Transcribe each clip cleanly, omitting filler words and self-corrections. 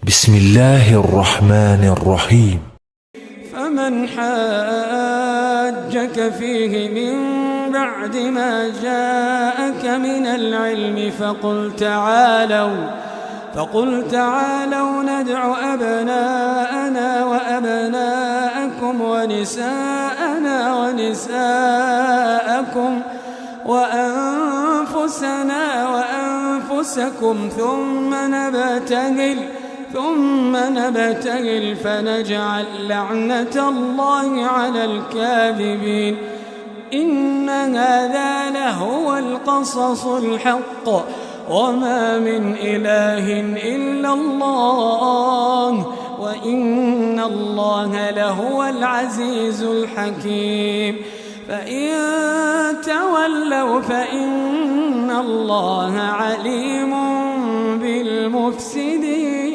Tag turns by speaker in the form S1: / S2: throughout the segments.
S1: بسم الله الرحمن الرحيم.
S2: فمن حاجك فيه من بعد ما جاءك من العلم فقل تعالوا ندع أبناءنا وأبناءكم ونساءنا ونساءكم وأنفسنا وأنفسكم ثم نبتهل فنجعل لعنة الله على الكاذبين. إن هذا لهو القصص الحق وما من إله إلا الله وإن الله لهو العزيز الحكيم. فإن تولوا فإن الله عليم بالمفسدين.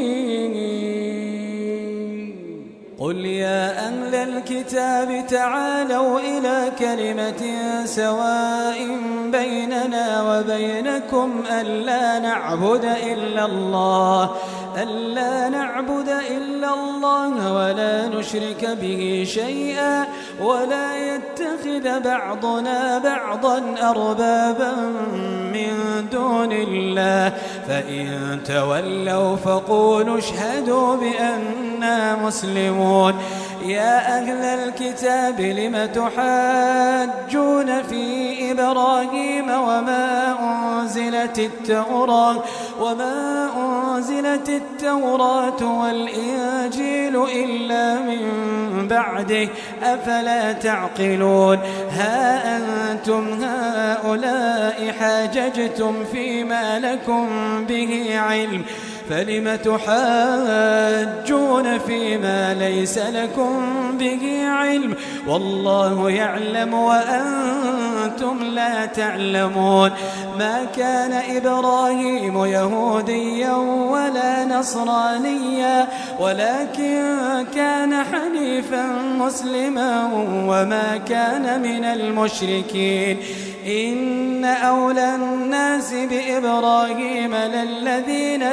S2: قل يا أهل الكتاب تعالوا إلى كلمة سواء بيننا وبينكم ألا نعبد إلا الله ولا نشرك به شيئا ولا يتخذ بعضنا بعضا أربابا من دون الله فإن تولوا فقولوا اشهدوا بأننا مسلمون. يا أهل الكتاب لم تحاجون في إبراهيم وما أنزلت التوراة والإنجيل إلا من بعده أفلا تعقلون. ها أنتم هؤلاء حاججتم فيما لكم به علم فلم تحاجون فيما ليس لكم به علم والله يعلم وأنتم لا تعلمون. ما كان إبراهيم يهوديا ولا نصرانيا ولكن كان حنيفا مسلما وما كان من المشركين. إن أولى الناس بإبراهيم للذين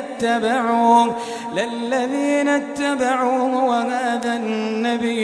S2: اتبعوه وهذا النبي